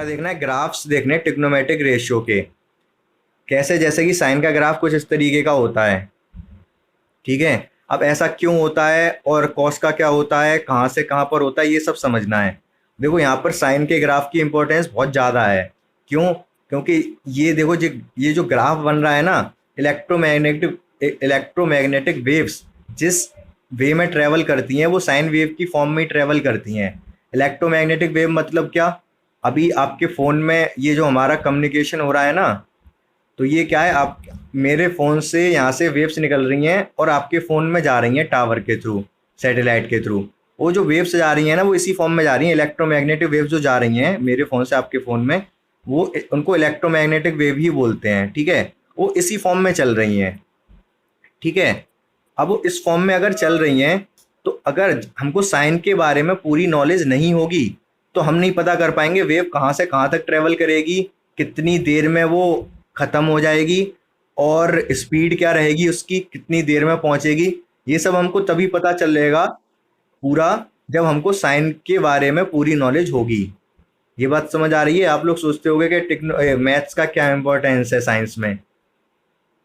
क्या देखना है, ग्राफ्स देखने ट्रिग्नोमेट्रिक रेशियो के। कैसे, जैसे कि साइन का ग्राफ कुछ इस तरीके का होता है। ठीक है। अब ऐसा क्यों होता है और कॉस का क्या होता है, कहाँ से कहाँ पर होता है, ये सब समझना है। देखो यहाँ पर साइन के ग्राफ की इंपॉर्टेंस बहुत ज़्यादा है। क्यों? क्योंकि ये देखो ये जो ग्राफ बन रहा है ना, इलेक्ट्रोमैग्नेटिक वेव्स जिस वे में ट्रेवल करती हैं वो साइन वेव की फॉर्म में ट्रेवल करती हैं। इलेक्ट्रोमैग्नेटिक वेव मतलब क्या? अभी आपके फ़ोन में ये जो हमारा कम्युनिकेशन हो रहा है ना, तो ये क्या है, आप मेरे फ़ोन से यहाँ से वेव्स निकल रही हैं और आपके फ़ोन में जा रही हैं टावर के थ्रू, सैटेलाइट के थ्रू। वो जो वेव्स जा रही हैं ना, वो इसी फॉर्म में जा रही हैं। इलेक्ट्रोमैग्नेटिक वेव्स जो जा रही हैं मेरे फ़ोन से आपके फ़ोन में, वो उनको इलेक्ट्रोमैग्नेटिक वेव ही बोलते हैं। ठीक है। वो इसी फॉर्म में चल रही हैं। ठीक है। अब वो इस फॉर्म में अगर चल रही हैं, तो अगर हमको साइन के बारे में पूरी नॉलेज नहीं होगी तो हम नहीं पता कर पाएंगे वेव कहाँ से कहाँ तक ट्रेवल करेगी, कितनी देर में वो ख़त्म हो जाएगी, और स्पीड क्या रहेगी उसकी, कितनी देर में पहुंचेगी। ये सब हमको तभी पता चलेगा पूरा, जब हमको साइन के बारे में पूरी नॉलेज होगी। ये बात समझ आ रही है? आप लोग सोचते होंगे कि मैथ्स का क्या इंपॉर्टेंस है साइंस में,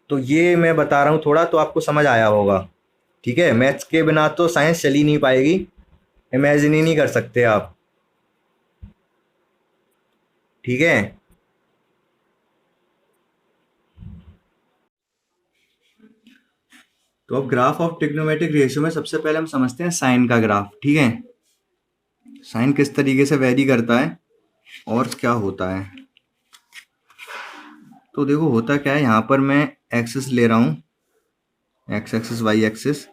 तो ये मैं बता रहा हूँ थोड़ा, तो आपको समझ आया होगा। ठीक है। मैथ्स के बिना तो साइंस चल ही नहीं पाएगी, इमेजिन ही नहीं कर सकते आप। ठीक है। तो अब ग्राफ ऑफ ट्रिग्नोमेट्रिक रेशियो में सबसे पहले हम समझते हैं साइन का ग्राफ। ठीक है। साइन किस तरीके से वेरी करता है और क्या होता है। तो देखो होता क्या है, यहाँ पर मैं एक्सिस ले रहा हूँ, एक्स एक्सिस वाई एक्सिस।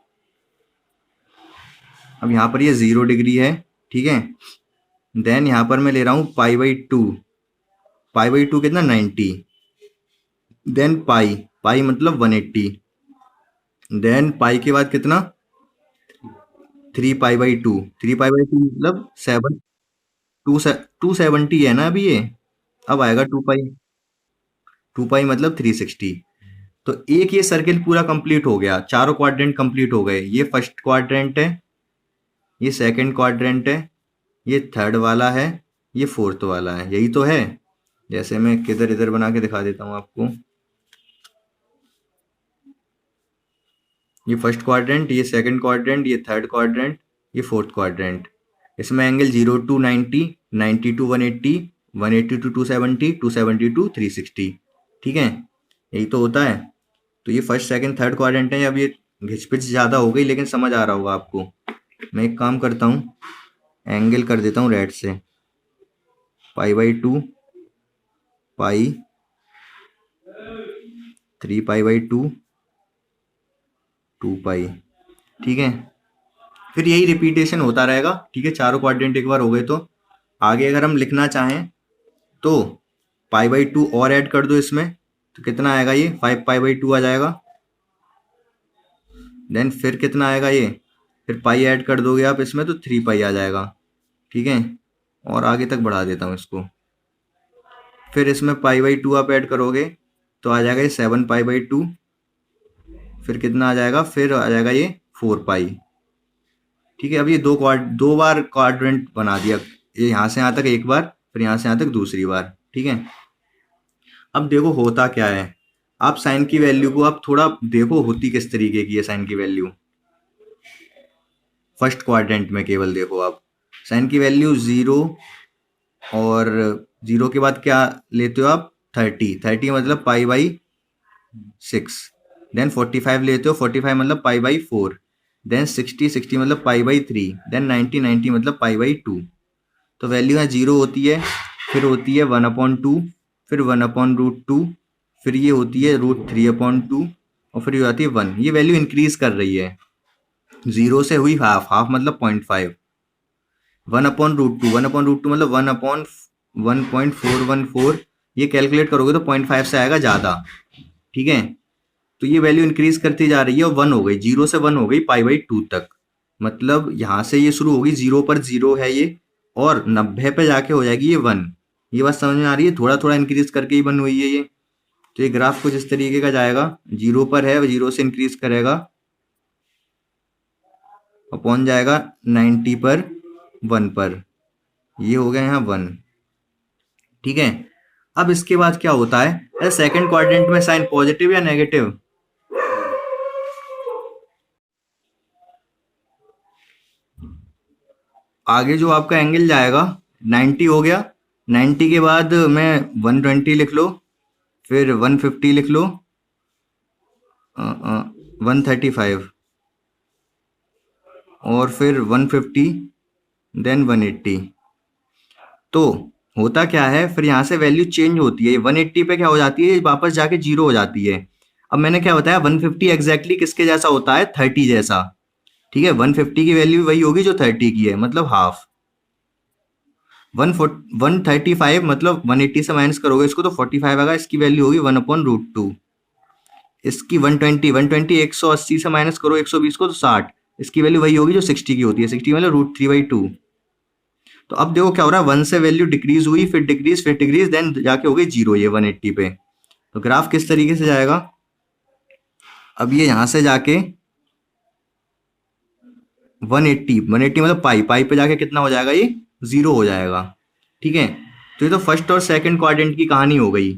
अब यहाँ पर ये 0 डिग्री है। ठीक है। देन यहाँ पर मैं ले रहा हूँ पाई/2। पाई/2 कितना, 90। देन पाई, पाई मतलब 180। देन पाई के बाद कितना, 3 पाई/2। 3 पाई/2 मतलब 7, 270 है ना अभी ये। अब आएगा 2 पाई। 2 पाई मतलब 360। तो एक ये सर्किल पूरा कंप्लीट हो गया, चारों क्वाड्रेंट कंप्लीट हो गए। ये फर्स्ट क्वाड्रेंट है, ये सेकंड क्वाड्रेंट है, ये थर्ड वाला है, ये फोर्थ वाला है। यही तो है। जैसे मैं किधर इधर बना के दिखा देता हूँ आपको। ये फर्स्ट क्वाड्रेंट, ये सेकंड क्वाड्रेंट, ये थर्ड क्वाड्रेंट, ये फोर्थ क्वाड्रेंट। इसमें angle 0 to 90, 90 to 180, 180 to 270, 270 to 360। ठीक है। यही तो होता है। तो ये फर्स्ट सेकंड थर्ड क्वाड्रेंट है। अब ये घिचपिच ज़्यादा हो गई, लेकिन समझ आ रहा होगा आपको। मैं एक काम करता हूँ, एंगल कर देता हूँ रेड से। पाई/2, पाई, 3 पाई/2, 2 पाई। ठीक है। फिर यही रिपीटेशन होता रहेगा। ठीक है। चारों क्वाड्रेंट एक बार हो गए, तो आगे अगर हम लिखना चाहें तो पाई/2 और ऐड कर दो इसमें, तो कितना आएगा, ये 5 पाई/2 आ जाएगा। देन फिर कितना आएगा ये, फिर पाई ऐड कर दोगे आप इसमें तो 3 पाई आ जाएगा। ठीक है। और आगे तक बढ़ा देता हूँ इसको। फिर इसमें पाई/2 आप ऐड करोगे तो आ जाएगा ये 7 पाई/2। फिर कितना आ जाएगा, फिर आ जाएगा ये 4 पाई। ठीक है। अब ये दो बार क्वाड्रेंट बना दिया। ये यहाँ से यहाँ तक एक बार, फिर यहाँ से यहाँ तक दूसरी बार। ठीक है। अब देखो होता क्या है, आप साइन की वैल्यू को आप थोड़ा देखो होती किस तरीके की है साइन की वैल्यू। फर्स्ट क्वाड्रेंट में केवल देखो आप, साइन की वैल्यू 0, और 0 के बाद क्या लेते हो आप, 30। 30 मतलब पाई/6। देन 45 लेते हो, 45 मतलब पाई/4। देन 60, 60 मतलब पाई/3। देन 90, 90 मतलब पाई/2। तो वैल्यू यहाँ 0 होती है, फिर होती है 1/2, फिर 1/√2, फिर ये होती है √3/2, और फिर ये आती है 1। ये वैल्यू इंक्रीज कर रही है। 0 से हुई हाफ, हाफ मतलब 0.5। 1/√2, 1/√2 मतलब 1/1.414। ये कैलकुलेट करोगे तो 0.5 से आएगा ज़्यादा। ठीक है। तो ये वैल्यू इंक्रीज करती जा रही है और 1 हो गई, 0 से 1 हो गई पाई/2 तक। मतलब यहाँ से ये शुरू होगी, 0 पर 0 है ये, और 90 पे जाके हो जाएगी ये 1। ये बात समझ में आ रही है? थोड़ा थोड़ा इंक्रीज करके ही 1 हुई है ये। तो ये ग्राफ कुछ इस तरीके का जाएगा, 0 पर है, 0 से इंक्रीज करेगा, अपॉन जाएगा 90 पर, 1 पर। ये हो गया यहाँ 1। ठीक है। अब इसके बाद क्या होता है, सेकंड क्वाड्रेंट में साइन पॉजिटिव या नेगेटिव, आगे जो आपका एंगल जाएगा 90 हो गया, 90 के बाद मैं 120 लिख लो, फिर 150 लिख लो, 135 और फिर 150, देन 180। तो होता क्या है, फिर यहाँ से वैल्यू चेंज होती है, 180 पे क्या हो जाती है, वापस जाके जीरो हो जाती है। अब मैंने क्या बताया, 150 एग्जैक्टली किसके जैसा होता है, 30 जैसा। ठीक है, 150 की वैल्यू वही होगी जो 30 की है, मतलब हाफ। 135 मतलब 180 से माइनस करोगे इसको तो 45 आएगा, इसकी वैल्यू होगी 1/√2। इसकी 120 180 से माइनस करो 120 को तो 60, इसकी वैल्यू वही होगी जो 60 की होती है, 60 मतलब √3/2। तो अब देखो क्या हो रहा है, 1 से वैल्यू डिक्रीज हुई, फिर डिक्रीज, देन जाके हो गई जीरो ये 180 पे। तो ग्राफ किस तरीके से जाएगा, अब ये यहां से जाके 180 मतलब पाई पे जाके कितना हो जाएगा, ये जीरो हो जाएगा। ठीक है, तो ये तो फर्स्ट और सेकंड क्वाड्रेंट की कहानी हो गई।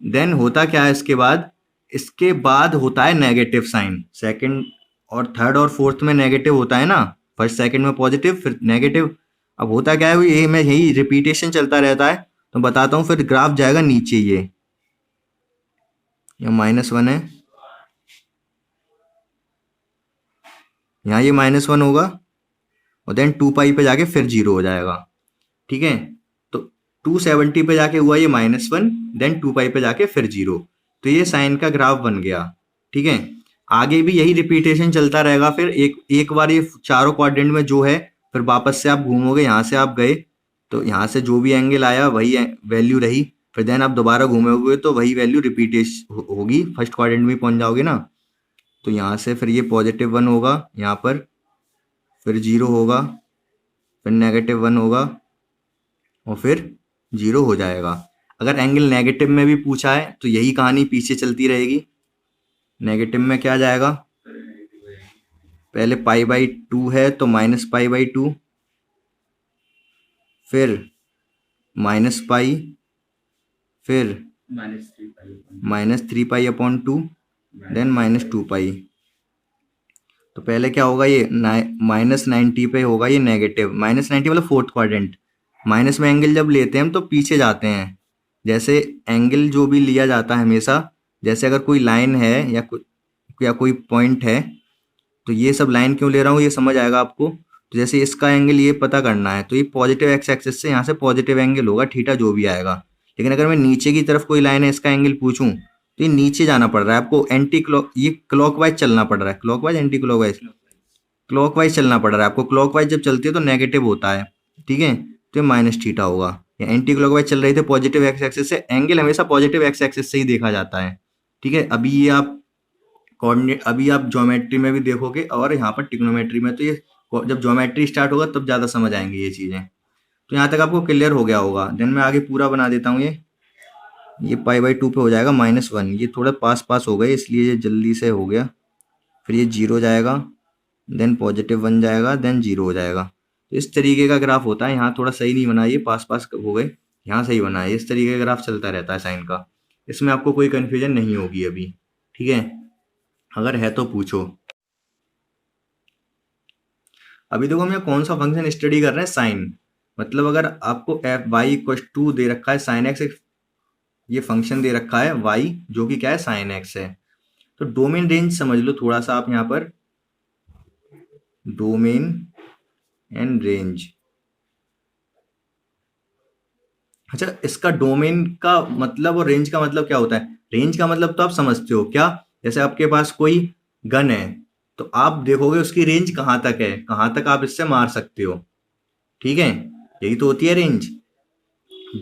देन होता क्या है इसके बाद होता है नेगेटिव साइन, सेकंड और थर्ड और फोर्थ में नेगेटिव होता है ना, फर्स्ट सेकंड में पॉजिटिव फिर नेगेटिव। अब होता क्या है, ये मैं यही रिपीटेशन चलता रहता है, तो बताता हूँ, फिर ग्राफ जाएगा नीचे, ये -1 है, यहाँ ये -1 होगा और देन 2 पाई पे जाके फिर जीरो हो जाएगा। ठीक है, तो 270 पे जाके हुआ ये -1, देन 2 पाई पे जाके फिर जीरो। तो ये साइन का ग्राफ बन गया। ठीक है, आगे भी यही रिपीटेशन चलता रहेगा, फिर एक बार ये चारों क्वाड्रेंट में जो है, फिर वापस से आप घूमोगे, यहाँ से आप गए तो यहाँ से जो भी एंगल आया वही वैल्यू रही, फिर देन आप दोबारा घूमोगे तो वही वैल्यू रिपीटेशन होगी, फर्स्ट क्वाड्रेंट में पहुंच जाओगे ना। तो यहाँ से फिर ये +1 होगा यहाँ पर, फिर जीरो होगा, फिर -1 होगा और फिर जीरो हो जाएगा। अगर एंगल नेगेटिव में भी पूछा है तो यही कहानी पीछे चलती रहेगी। नेगेटिव में क्या जाएगा, पहले π/2 है तो -π/2, फिर -π, फिर -3π/2, देन -2π। तो पहले क्या होगा, ये -90 पे होगा ये नेगेटिव, -90 मतलब फोर्थ क्वाड्रेंट। माइनस में एंगल जब लेते हैं हम तो पीछे जाते हैं, जैसे एंगल जो भी लिया जाता है हमेशा, जैसे अगर कोई लाइन है या कोई पॉइंट है, तो ये सब लाइन क्यों ले रहा हूँ ये समझ आएगा आपको। तो जैसे इसका एंगल ये पता करना है तो ये पॉजिटिव एक्स एक्सिस से यहाँ से पॉजिटिव एंगल होगा, थीटा जो भी आएगा। लेकिन अगर मैं नीचे की तरफ कोई लाइन है इसका एंगल पूछूं तो ये नीचे जाना पड़ रहा है आपको, ये क्लॉकवाइज चलना पड़ रहा है, क्लॉकवाइज एंटी क्लॉकवाइज, क्लॉकवाइज चलना पड़ रहा है आपको। क्लॉकवाइज जब चलती है तो नेगेटिव होता है, ठीक है, तो ये -θ होगा। या एंटी क्लॉकवाइज चल रही थे पॉजिटिव एक्स एक्सिस से, एंगल हमेशा पॉजिटिव एक्स एक्सिस से ही देखा जाता है। ठीक है, अभी ये आप कोऑर्डिनेट, अभी आप ज्योमेट्री में भी देखोगे और यहाँ पर ट्रिग्नोमेट्री में, तो ये जब ज्योमेट्री स्टार्ट होगा तब ज़्यादा समझ आएंगे ये चीज़ें। तो यहाँ तक आपको क्लियर हो गया होगा। देन मैं आगे पूरा बना देता हूँ। ये π/2 पे हो जाएगा -1, ये थोड़ा पास हो गए इसलिए ये जल्दी से हो गया। फिर ये जीरो जाएगा, देन +1 जाएगा, देन जीरो हो जाएगा। तो इस तरीके का ग्राफ होता है। यहाँ थोड़ा सही नहीं बना, ये पास हो गए, यहाँ सही बना है। इस तरीके का ग्राफ चलता रहता है साइन का, इसमें आपको कोई कन्फ्यूजन नहीं होगी अभी। ठीक है, अगर है तो पूछो। अभी देखो हम यहाँ कौन सा फंक्शन स्टडी कर रहे हैं, साइन। मतलब अगर आपको y = दे रखा है sin x, ये फंक्शन दे रखा है y जो कि क्या है sin x है, तो डोमेन रेंज समझ लो थोड़ा सा आप यहाँ पर, डोमेन एंड रेंज। अच्छा, इसका डोमेन का मतलब और रेंज का मतलब क्या होता है? रेंज का मतलब तो आप समझते हो क्या, जैसे आपके पास कोई गन है तो आप देखोगे उसकी रेंज कहाँ तक है, कहाँ तक आप इससे मार सकते हो। ठीक है, यही तो होती है रेंज।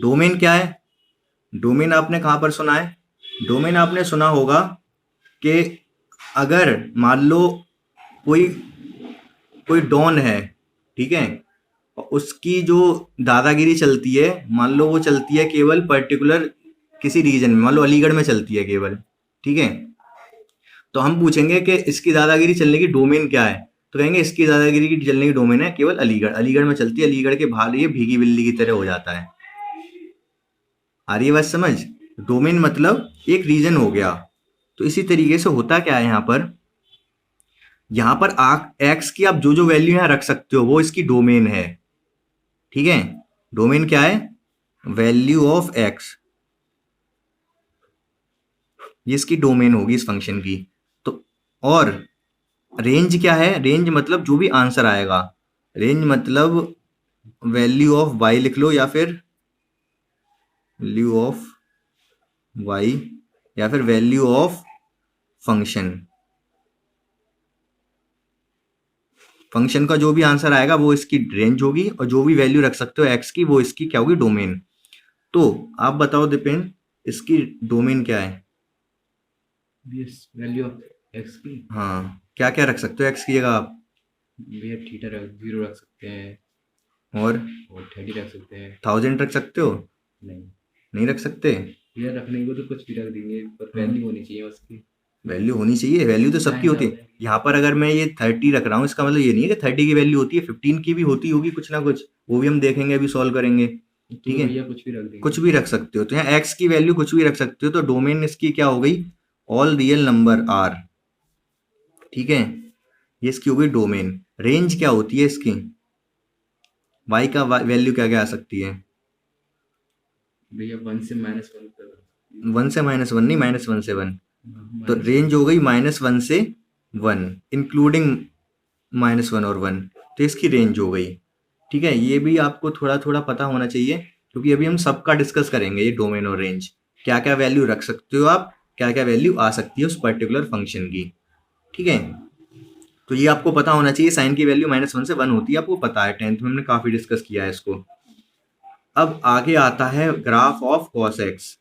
डोमेन क्या है? डोमेन आपने कहाँ पर सुना है? डोमेन आपने सुना होगा कि अगर मान लो कोई डॉन है, ठीक है, और उसकी जो दादागिरी चलती है, मान लो वो चलती है केवल पर्टिकुलर किसी रीजन में, मान लो अलीगढ़ में चलती है केवल, ठीक है, तो हम पूछेंगे कि इसकी दादागिरी चलने की डोमेन क्या है, तो कहेंगे इसकी दादागिरी की चलने की डोमेन है केवल अलीगढ़, अलीगढ़ में चलती है, अलीगढ़ के बाहर ये भीगी बिल्ली की तरह हो जाता है। आ रही है बात समझ? डोमेन मतलब एक रीजन हो गया। तो इसी तरीके से होता क्या है यहाँ पर एक्स की आप जो जो वैल्यू यहाँ रख सकते हो वो इसकी डोमेन है। ठीक है, डोमेन क्या है? वैल्यू ऑफ एक्स, ये इसकी डोमेन होगी इस फंक्शन की। तो और रेंज क्या है? रेंज मतलब जो भी आंसर आएगा। रेंज मतलब वैल्यू ऑफ वाई लिख लो, या फिर वैल्यू ऑफ वाई, या फिर वैल्यू ऑफ फंक्शन। फंक्शन का जो भी आंसर आएगा वो इसकी रेंज होगी, और जो भी वैल्यू रख सकते हो एक्स की वो इसकी क्या होगी? डोमेन। तो आप बताओ दीपेन, इसकी डोमेन क्या है? वैल्यू ऑफ एक्स की हाँ, क्या क्या रख सकते हो एक्स की जगह आप? भैया थीटा जीरो रख सकते हैं और और 30 रख सकते हैं। 1000 रख सकते हो? नहीं नहीं रख सकते? भैया, रखने को तो कुछ भी रख देंगे पर वैल्यू होनी चाहिए उसकी। वैल्यू होनी चाहिए, वैल्यू तो सबकी होती है। यहाँ पर अगर मैं ये 30 रख रहा हूँ, इसका मतलब ये नहीं है कि 30 की वैल्यू होती है, 15 की भी होती होगी कुछ ना कुछ, वो भी हम देखेंगे, अभी सॉल्व करेंगे। ठीक तो है, भैया कुछ भी रख देंगे। कुछ भी रख सकते हो, तो यहाँ एक्स की वैल्यू कुछ भी रख सकते हो। तो डोमेन इसकी क्या हो गई? All real number are. ठीक है, ये इसकी हो गई डोमेन। रेंज क्या होती है इसकी? वाई का वैल्यू क्या क्या आ सकती है? भैया 1 से -1 तक। 1 से -1 नहीं, -1 से 1। तो -1 रेंज हो गई -1 से 1, इंक्लूडिंग -1 और 1। तो इसकी रेंज हो गई। ठीक है, ये भी आपको थोड़ा थोड़ा पता होना चाहिए, क्योंकि अभी हम सबका डिस्कस करेंगे, ये डोमेन और रेंज। क्या क्या वैल्यू रख सकते हो आप, क्या क्या वैल्यू आ सकती है उस पर्टिकुलर फंक्शन की। ठीक है, तो ये आपको पता होना चाहिए। साइन की वैल्यू -1 से 1 होती है, आपको पता है, 10th में हमने काफी डिस्कस किया है इसको। अब आगे आता है ग्राफ ऑफ कॉस एक्स।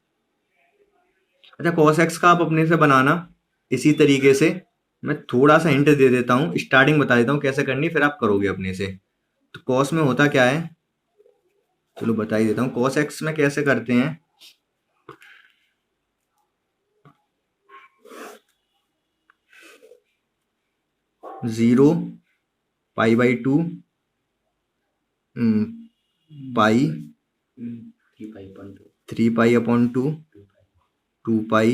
अच्छा, कॉस एक्स का आप अपने से बनाना इसी तरीके से। मैं थोड़ा सा हिंट दे देता हूँ, स्टार्टिंग बता देता हूँ कैसे करनी, फिर आप करोगे अपने से। तो कॉस में होता क्या है, चलो बता ही देता हूँ। कॉस एक्स में कैसे करते हैं, 0 π/2 पाई 3π/2 2 पाई,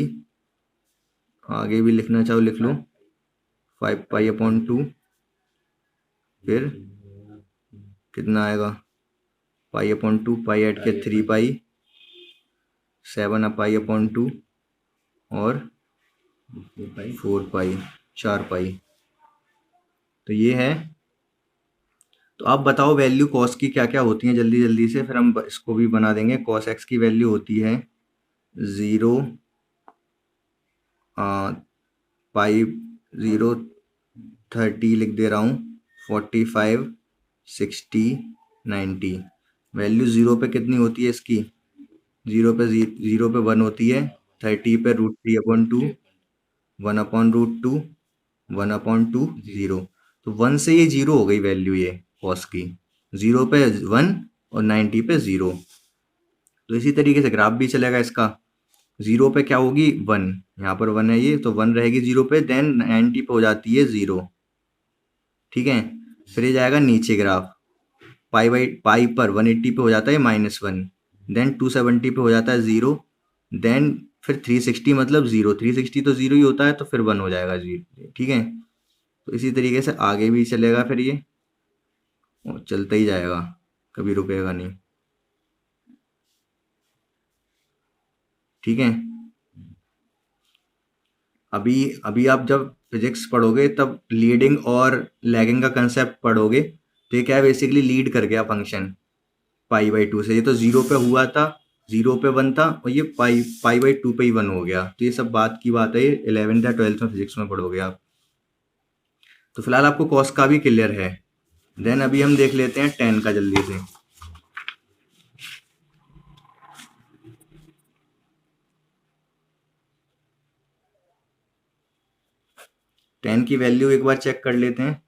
आगे भी लिखना चाहो लिख लो, 5π/2, फिर कितना आएगा? π/2, पाई ऐड के 3 पाई, 7π/2 और 4 पाई, 4 पाई। तो ये है। तो आप बताओ वैल्यू कॉस की क्या क्या होती हैं जल्दी जल्दी से, फिर हम इसको भी बना देंगे। कॉस एक्स की वैल्यू होती है 0 पाई 0 30 लिख दे रहा हूँ, 45 60 90। वैल्यू 0 पे कितनी होती है इसकी? 0 पे 1 होती है, 30 पे √3/2, 1/√2, 1/2, 0। तो 1 से ये 0 हो गई वैल्यू ये कॉस की। 0 पे 1 और 90 पे 0। तो इसी तरीके से ग्राफ भी चलेगा इसका। 0 पे क्या होगी? 1, यहाँ पर 1 है ये, तो 1 रहेगी 0 पे, देन 90 पे हो जाती है 0। ठीक है, फिर ये जाएगा नीचे ग्राफ, पाई पर 180 पे हो जाता है -1, देन 270 पे हो जाता है 0, देन फिर 360 मतलब 0, 360 तो 0 ही होता है, तो फिर 1 हो जाएगा 0। ठीक है, तो इसी तरीके से आगे भी चलेगा, फिर ये और चलता ही जाएगा, कभी रुकेगा नहीं। ठीक है, अभी अभी आप जब फिजिक्स पढ़ोगे तब लीडिंग और लैगिंग का कंसेप्ट पढ़ोगे। तो ये क्या है, बेसिकली लीड कर गया फंक्शन π/2 से। ये तो 0 पे हुआ था, 0 पे 1 था, और ये π/2 पे ही 1 हो गया। तो ये सब बात की बात है, ये 11th या 12th में फिजिक्स में पढ़ोगे आप। तो फिलहाल आपको कॉस का भी क्लियर है। देन अभी हम देख लेते हैं टेन का जल्दी से। टेन की वैल्यू एक बार चेक कर लेते हैं।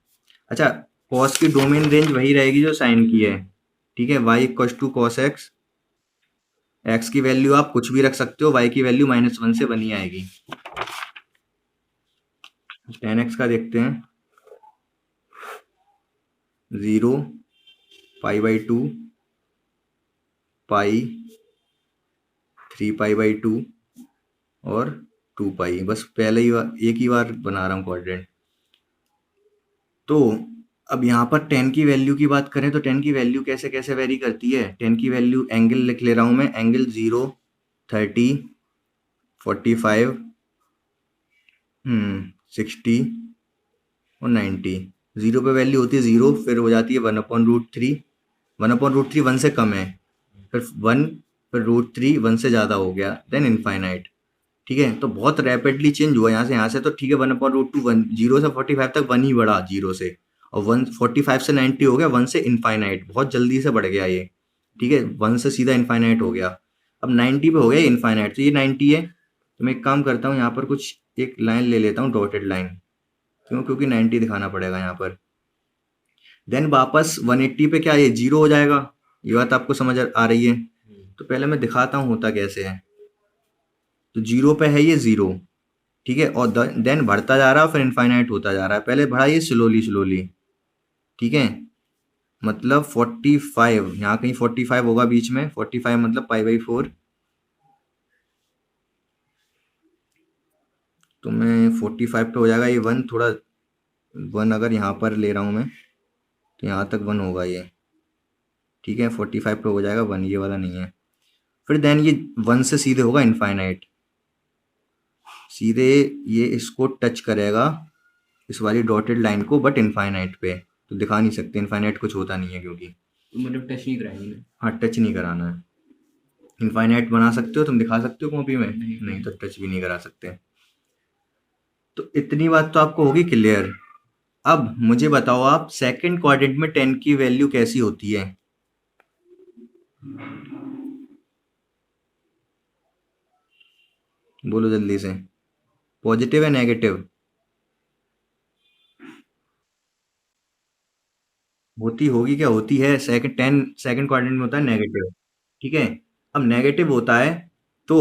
अच्छा, कॉस की डोमेन रेंज वही रहेगी जो साइन की है। ठीक है, y = cos x। एक्स की वैल्यू आप कुछ भी रख सकते हो, वाई की वैल्यू -1 से बनी आएगी। 10x का देखते हैं, 0 π/2 पाई 3π/2 और 2π, बस पहले ही एक ही बार बना रहा हूँ क्वाड्रेंट। तो अब यहाँ पर 10 की वैल्यू की बात करें तो 10 की वैल्यू कैसे कैसे वेरी करती है। 10 की वैल्यू एंगल लिख ले रहा हूँ मैं, एंगल 0, 30, 45, 60 और 90। 0 पे वैल्यू होती है 0, फिर हो जाती है 1/√3। 1/√3 1 से कम है, फिर 1, फिर √3 1 से ज़्यादा हो गया, देन इनफाइनाइट। ठीक है, तो बहुत रैपिडली चेंज हुआ यहाँ से तो ठीक है। 1/√2 1, 0 से 45 तक 1 ही बढ़ा 0 से, और 145 से 90 हो गया 1 से इनफाइनाइट, बहुत जल्दी से बढ़ गया ये। ठीक है, 1 से सीधा इनफाइनाइट हो गया। अब 90 पे हो गया इनफाइनाइट, तो ये 90 है। तो मैं एक काम करता हूँ, यहाँ पर कुछ एक लाइन ले लेता हूँ, डॉटेड लाइन, क्यों, क्योंकि 90 दिखाना पड़ेगा यहाँ पर। देन वापस 180 पे क्या ये 0 हो जाएगा, ये बात आपको समझ आ रही है। तो पहले मैं दिखाता हूँ होता कैसे है। तो 0 पे है ये 0, ठीक है, और देन बढ़ता जा रहा है, फिर इनफाइनाइट होता जा रहा है। पहले बढ़ा ये स्लोली स्लोली, ठीक है, मतलब 45, यहाँ कहीं 45 होगा बीच में, 45 मतलब π/4। तो मैं 45 पे हो जाएगा ये 1, थोड़ा 1 अगर यहाँ पर ले रहा हूँ मैं, तो यहाँ तक 1 होगा ये। ठीक है, 45 पे हो जाएगा 1, ये वाला नहीं है। फिर देन ये 1 से सीधे होगा इनफाइनाइट, सीधे ये इसको टच करेगा, इस वाली डॉटेड लाइन को, बट इनफाइनाइट पे तो दिखा नहीं सकते, इनफाइनाइट कुछ होता नहीं है क्योंकि। तो मतलब टच नहीं कराएंगे ना? हाँ, टच नहीं कराना है। इनफाइनाइट बना सकते हो तुम, दिखा सकते हो कॉपी में, नहीं। नहीं तो टच भी नहीं करा सकते। तो इतनी बात तो आपको होगी क्लियर। अब मुझे बताओ आप, सेकंड क्वाड्रेंट में 10 की वैल्यू कैसी होती है। बोलो जल्दी से, पॉजिटिव है नेगेटिव? होती होगी क्या, होती है। सेकंड 10 सेकंड क्वाड्रेंट में होता है नेगेटिव। ठीक है, अब नेगेटिव होता है तो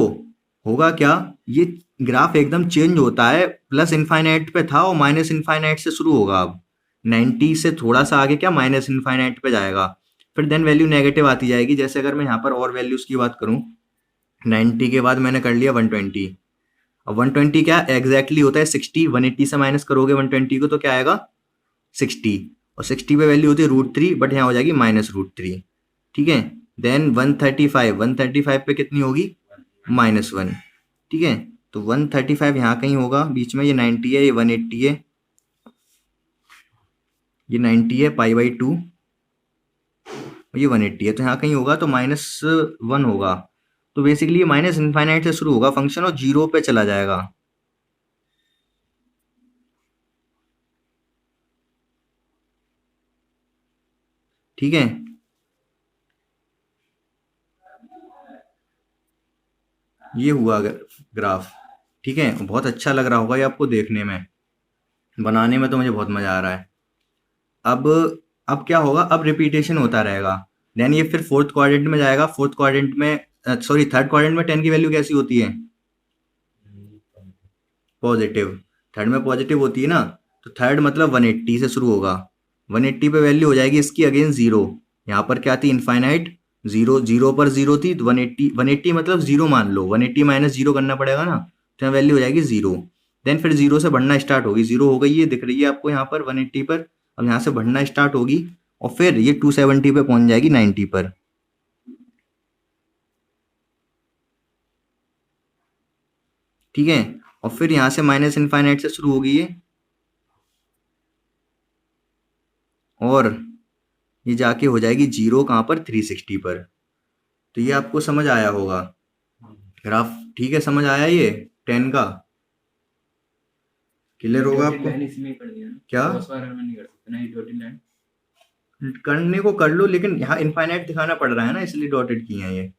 होगा क्या, ये ग्राफ एकदम चेंज होता है, प्लस इनफाइनाइट पे था और माइनस इनफाइनाइट से शुरू होगा। अब 90 से थोड़ा सा आगे क्या माइनस इनफाइनाइट पे जाएगा, फिर देन वैल्यू नेगेटिव आती जाएगी। जैसे अगर मैं यहाँ पर और वैल्यूज की बात करूँ, 90 के बाद मैंने कर लिया 120। अब 120 क्या एग्जैक्टली होता है 60, 180 से माइनस करोगे 120 को तो क्या आएगा 60, और 60 पे वैल्यू होती है √3, बट यहाँ हो जाएगी -√3। ठीक है, देन 135 पे कितनी होगी -1। ठीक है, तो 135 यहाँ कहीं होगा बीच में, ये 90 है, ये 180 है, ये 90 है π/2, और ये 180 है, तो यहाँ कहीं होगा, तो -1 होगा। तो बेसिकली ये माइनस इनफाइनाइट से शुरू होगा फंक्शन और 0 पे चला जाएगा। ठीक है, ये हुआ ग्राफ। ठीक है, बहुत अच्छा लग रहा होगा ये आपको देखने में, बनाने में तो मुझे बहुत मजा आ रहा है। अब अब क्या होगा, अब रिपीटेशन होता रहेगा। देन ये फिर फोर्थ क्वाड्रेंट में जाएगा। फोर्थ क्वाड्रेंट में, सॉरी, थर्ड क्वाड्रेंट में 10 की वैल्यू कैसी होती है, पॉजिटिव। थर्ड में पॉजिटिव होती है ना, तो थर्ड मतलब 180 से शुरू होगा। 180 पे वैल्यू हो जाएगी इसकी अगेन 0। यहाँ पर क्या थी इनफाइनाइट, 0, 0 पर 0 थी, तो 180 मतलब 0 मान लो, 180 -0 करना पड़ेगा ना, तो यहाँ वैल्यू हो जाएगी 0। देन फिर 0 से बढ़ना स्टार्ट होगी, 0 हो गई है, दिख रही है आपको यहाँ पर 180 पर। अब यहाँ से बढ़ना स्टार्ट होगी और फिर ये 270 पे पहुंच जाएगी 90 पर। ठीक है, और फिर यहाँ से माइनस इनफाइनाइट से शुरू होगी ये, और ये जाके हो जाएगी 0 कहाँ पर 360 पर। तो ये आपको समझ आया होगा ग्राफ, ठीक है, समझ आया ये 10 का, क्लियर होगा डॉटेड आपको। लाइन इसमें कर दिया ना, क्या क्रॉस वायर में नहीं कर सकते ना ये डॉटेड लाइन। करने को कर लो, लेकिन यहाँ इनफाइनाइट दिखाना पड़ रहा है ना, इसलिए डॉटेड किए हैं ये।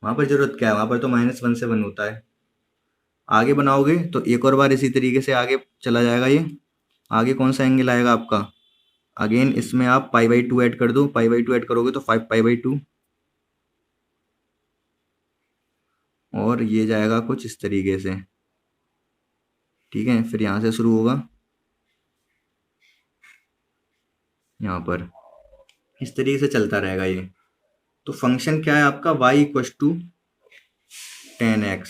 वहां पर जरूरत क्या है, वहां पर तो -1 से 1 होता है। आगे बनाओगे तो एक और बार इसी तरीके से आगे चला जाएगा ये। आगे कौन सा एंगल आएगा आपका, अगेन इसमें आप π/2 ऐड कर दो, π/2 ऐड करोगे तो 5π/2, और ये जाएगा कुछ इस तरीके से। ठीक है, फिर यहाँ से शुरू होगा, यहाँ पर इस तरीके से चलता रहेगा ये। तो फंक्शन क्या है आपका, y = 10x।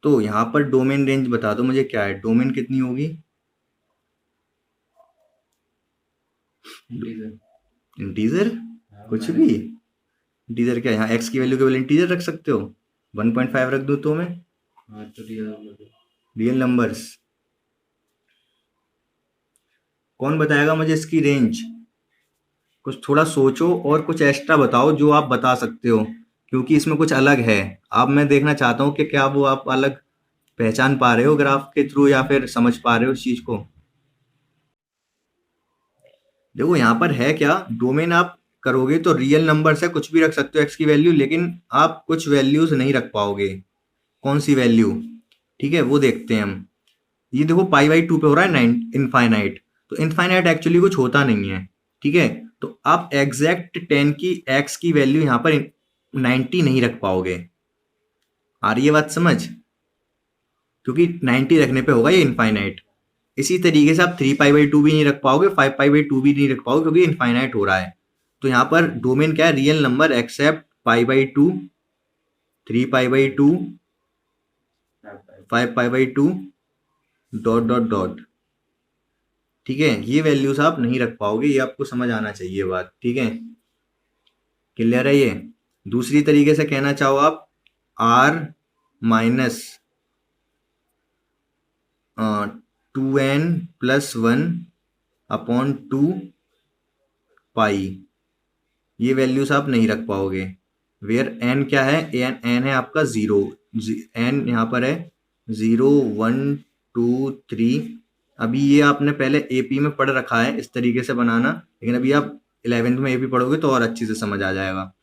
तो यहाँ पर डोमेन रेंज बता दो मुझे क्या है, डोमेन कितनी होगी? इंटीजर। इंटीजर? हाँ, कुछ माइनस। भी इंटीजर क्या? यहाँ x की वैल्यू केवल इंटीजर रख सकते हो? 1.5 रख दूँ तो मैं? हाँ तो रियल नंबर। Real numbers. कौन बताएगा मुझे इसकी रेंज? कुछ थोड़ा सोचो और कुछ एक्स्ट्रा बताओ जो आप बता सकते हो, क्योंकि इसमें कुछ अलग है। अब मैं देखना चाहता हूँ कि क्या वो आप अलग पहचान पा रहे हो ग्राफ के थ्रू, या फिर समझ पा रहे हो उस चीज को। देखो यहाँ पर है क्या, डोमेन आप करोगे तो रियल नंबर से कुछ भी रख सकते हो एक्स की वैल्यू, लेकिन आप कुछ वैल्यूज नहीं रख पाओगे। कौन सी वैल्यू? ठीक है, वो देखते हैं हम। ये देखो पाई/2 पे हो रहा है 9 इनफाइनाइट, तो इनफाइनाइट एक्चुअली कुछ होता नहीं है। ठीक है, तो आप एग्जैक्ट 10 की एक्स की वैल्यू यहाँ पर 90 नहीं रख पाओगे। आ रही है बात समझ? क्योंकि 90 रखने पे होगा ये इनफाइनाइट। इसी तरीके से आप 3π/2 भी नहीं रख पाओगे, 5π/2 भी नहीं रख पाओगे, क्योंकि इनफाइनाइट हो रहा है। तो यहाँ पर डोमेन क्या है? Real number except π/2, 3π/2, 5π/2, dot dot dot. ठीक है, ये वैल्यूज आप नहीं रख पाओगे, ये आपको समझ आना चाहिए बात। ठीक है, क्लियर है ये? दूसरी तरीके से कहना चाहो आप, r माइनस 2n+1/2 ये वैल्यूज आप नहीं रख पाओगे। वेयर n क्या है? n है आपका 0, n यहाँ पर है 0 1 2 3। अभी ये आपने पहले एपी में पढ़ रखा है इस तरीके से बनाना, लेकिन अभी आप 11th में एपी पढ़ोगे तो और अच्छे से समझ आ जाएगा।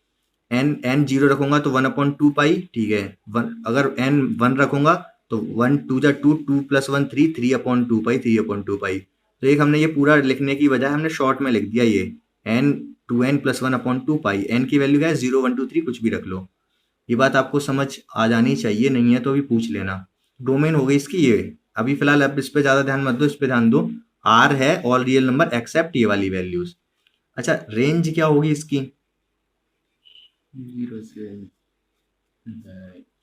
n 0 रखूंगा तो 1/2 पाई। ठीक है, अगर n 1 रखूंगा तो 1 2 जा 2, 2 + 1 3, 3/2 पाई, 3/2 पाई। तो एक हमने ये पूरा लिखने की बजाय हमने शॉर्ट में लिख दिया ये n 2n+1/2 पाई। n की वैल्यू क्या है? 0 1 2 3, कुछ भी रख लो। ये बात आपको समझ आ जानी चाहिए, नहीं है तो भी पूछ लेना। डोमेन हो गई इसकी ये। अभी फिलहाल अब इस पे ज्यादा ध्यान मत दो, इस पे ध्यान दो। r है ऑल रियल नंबर एक्सेप्ट ये वाली वैल्यूज। अच्छा, रेंज क्या होगी इसकी? 0 से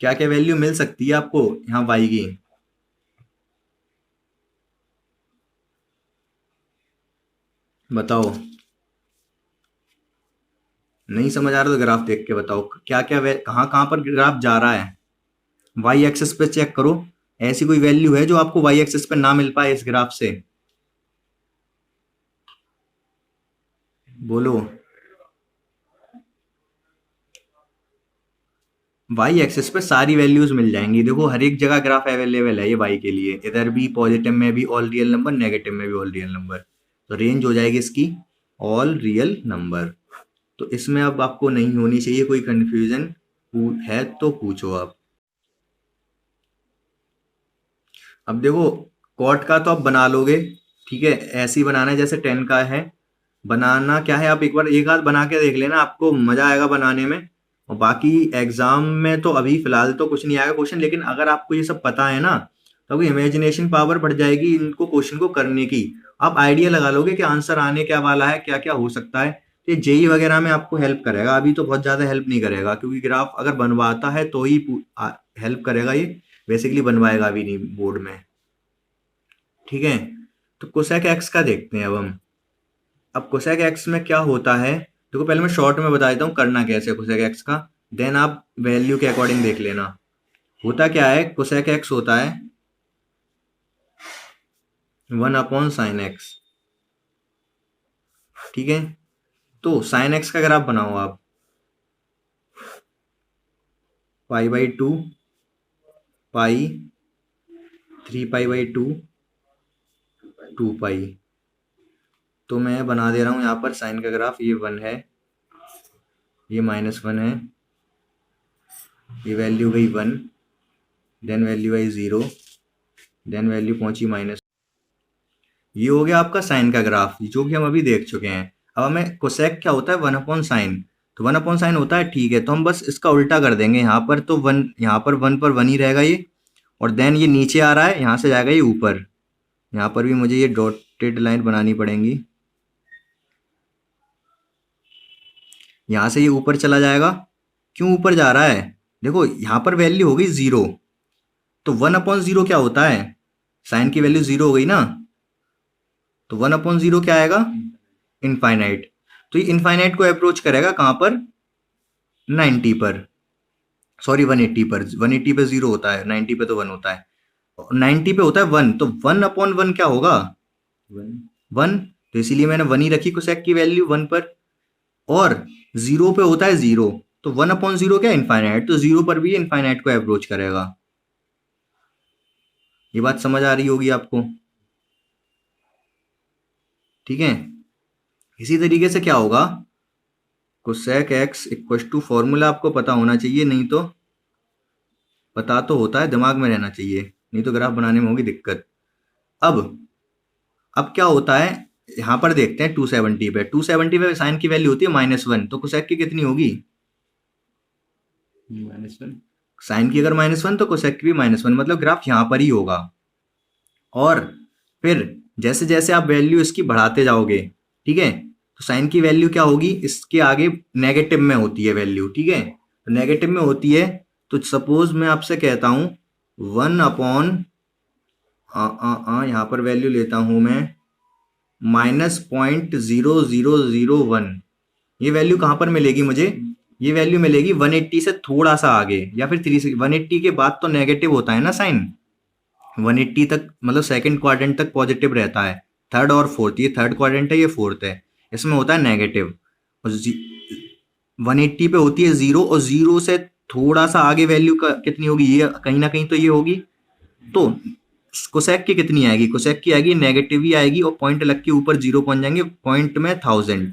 क्या क्या वैल्यू मिल सकती है आपको यहाँ y की? बताओ। नहीं समझ आ रहा तो ग्राफ देख के बताओ, क्या क्या कहाँ कहाँ पर ग्राफ जा रहा है। y एक्सिस पे चेक करो, ऐसी कोई वैल्यू है जो आपको y एक्सिस पे ना मिल पाए इस ग्राफ से? बोलो। y एक्सिस पे सारी वैल्यूज मिल जाएंगी। देखो हर एक जगह ग्राफ अवेलेबल है ये y के लिए, इधर भी पॉजिटिव में भी ऑल रियल नंबर, नेगेटिव में भी ऑल रियल नंबर। तो रेंज हो जाएगी इसकी ऑल रियल नंबर। तो इसमें अब आपको नहीं होनी चाहिए कोई कंफ्यूजन, है तो पूछो आप। अब देखो कॉट का तो आप बना लोगे। ठीक है, ऐसे ही बनाना है जैसे 10 का है। बनाना क्या है, आप एक बार एक आध बना के देख लेना, आपको मजा आएगा बनाने में। और बाकी एग्जाम में तो अभी फिलहाल तो कुछ नहीं आएगा क्वेश्चन, लेकिन अगर आपको ये सब पता है ना तो आपकी इमेजिनेशन पावर बढ़ जाएगी इनको क्वेश्चन को करने की। आप आइडिया लगा लोगे कि आंसर आने क्या वाला है, क्या क्या हो सकता है। तो ये जेई वगैरह में आपको हेल्प करेगा, अभी तो बहुत ज्यादा हेल्प नहीं करेगा, क्योंकि ग्राफ अगर बनवाता है तो ही हेल्प करेगा ये, बेसिकली बनवाएगा भी नहीं बोर्ड में। ठीक है, तो कोसेक एक्स का देखते हैं अब हम। अब कोसेक एक्स में क्या होता है, देखो पहले मैं शॉर्ट में बता देता हूँ करना कैसे है कोसेक एक्स का, देन आप वैल्यू के अकॉर्डिंग देख लेना। होता क्या है, कोसेक एक्स होता है 1/sin x। ठीक है, तो साइन एक्स का ग्राफ बनाओ आप, π/2 पाई, 3π/2, 2 पाई। तो मैं बना दे रहा हूँ यहाँ पर साइन का ग्राफ, ये 1 है, ये -1 है, ये वैल्यू गई 1, देन वैल्यू आई 0, देन वैल्यू पहुंची -। ये हो गया आपका साइन का ग्राफ, जो कि हम अभी देख चुके हैं। अब हमें कोसेक क्या होता है, 1/sin। तो 1/sin होता है, ठीक है, तो हम बस इसका उल्टा कर देंगे यहाँ पर। तो 1 यहाँ पर 1 पर 1 ही रहेगा ये, और देन ये नीचे आ रहा है, यहाँ से जाएगा ये ऊपर। यहाँ पर भी मुझे ये डॉटेड लाइन बनानी पड़ेंगी, यहाँ से ये ऊपर चला जाएगा। क्यों ऊपर जा रहा है? देखो यहाँ पर वैल्यू हो गई 0, तो 1/0 क्या होता है, साइन की वैल्यू 0 हो गई ना, तो 1/0 क्या आएगा, इनफाइनाइट। तो ये इनफाइनाइट को अप्रोच करेगा कहाँ पर, 90 पर, सॉरी 180 पर। 180 पे 0 होता है, 90 पे तो 1 होता है, 90 पे होता है 1, तो 1/1 क्या होगा, 1 1। तो इसीलिए मैंने 1 ही रखी कोसेक की वैल्यू 1 पर। और 0 पे होता है 0, तो 1/0 क्या, इनफाइनाइट, तो 0 पर भी इनफाइनाइट को अप्रोच करेगा। ये बात समझ आ रही होगी आपको, ठीक है। इसी तरीके से क्या होगा, cosec x equal to, formula आपको पता होना चाहिए, नहीं तो पता तो होता है, दिमाग में रहना चाहिए, नहीं तो ग्राफ बनाने में होगी दिक्कत। अब क्या होता है, यहाँ पर देखते हैं 270 पे, 270 पे साइन की वैल्यू होती है -1, तो कोसेक की कितनी होगी, -1 साइन की अगर -1 तो कोसेक की भी -1, मतलब ग्राफ यहाँ पर ही होगा। और फिर जैसे जैसे आप वैल्यू इसकी बढ़ाते जाओगे, ठीक है, तो साइन की वैल्यू क्या होगी, इसके आगे नेगेटिव में होती है वैल्यू, ठीक है, तो नेगेटिव में होती है, तो सपोज मैं आपसे कहता हूँ 1 यहाँ पर वैल्यू लेता हूँ मैं -0.0001, ये वैल्यू कहाँ पर मिलेगी मुझे, ये वैल्यू मिलेगी 180 से थोड़ा सा आगे, या फिर 180 के बाद तो नेगेटिव होता है ना साइन, 180 तक मतलब सेकंड क्वाड्रेंट तक पॉजिटिव रहता है, थर्ड और फोर्थ, ये थर्ड क्वाड्रेंट है, ये फोर्थ है, इसमें होता है नेगेटिव। और 180 पे होती है 0, और 0 से थोड़ा सा आगे वैल्यू का कितनी होगी, ये कहीं ना कहीं तो ये होगी, तो कोसेक की कितनी आएगी, कोसेक की आएगी नेगेटिव ही आएगी, और पॉइंट लग के ऊपर 0 पहुंच जाएंगे, पॉइंट में 1000।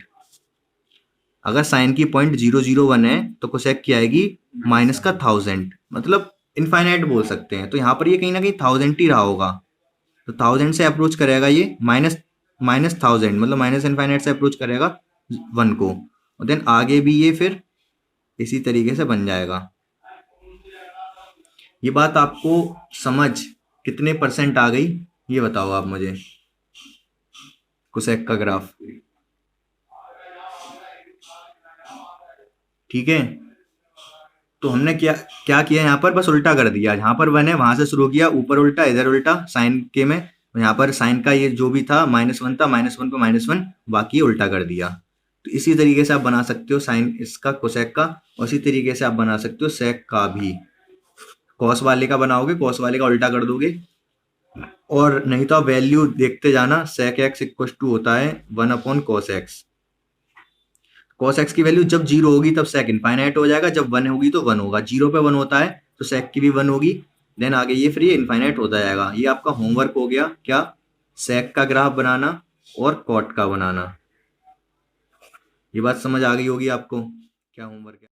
अगर साइन की 0.001 है तो कोसेक की आएगी माइनस का 1000, मतलब इनफाइनाइट बोल सकते हैं। तो यहाँ पर ये कहीं ना कहीं 1000 ही रहा होगा, तो 1000 से अप्रोच करेगा ये माइनस माइनस 1000, मतलब माइनस इनफाइनाइट से अप्रोच करेगा 1 को, और देन आगे भी ये फिर इसी तरीके से बन जाएगा। ये बात आपको समझ कितने % आ गई, ये बताओ आप मुझे, कोसेक का ग्राफ, ठीक है। तो हमने क्या क्या किया, यहाँ पर बस उल्टा कर दिया, यहाँ पर 1 है वहां से शुरू किया, ऊपर उल्टा इधर उल्टा साइन के में, यहाँ पर साइन का ये जो भी था -1 था, -1 पे -1, बाकी ये उल्टा कर दिया। तो इसी तरीके से आप बना सकते हो साइन इसका कोसेक का, और इसी तरीके से आप बना सकते हो सेक का भी। कॉस वाले का बनाओगे, कॉस वाले का उल्टा कर दोगे, और नहीं तो आप वैल्यू देखते जाना, सेक एक्स इक्वल टू होता है 1/cos x। cos x की वैल्यू जब 0 होगी तब सेक इनफाइनाइट हो जाएगा, जब 1 होगी तो 1 होगा, 0 पे 1 होता है तो सेक की भी 1 होगी, देन आगे ये फिर ये इनफाइनाइट होता जाएगा। ये आपका होमवर्क हो गया, क्या, सेक का ग्राफ बनाना और कॉट का बनाना। ये बात समझ आ गई होगी आपको, क्या होमवर्क है।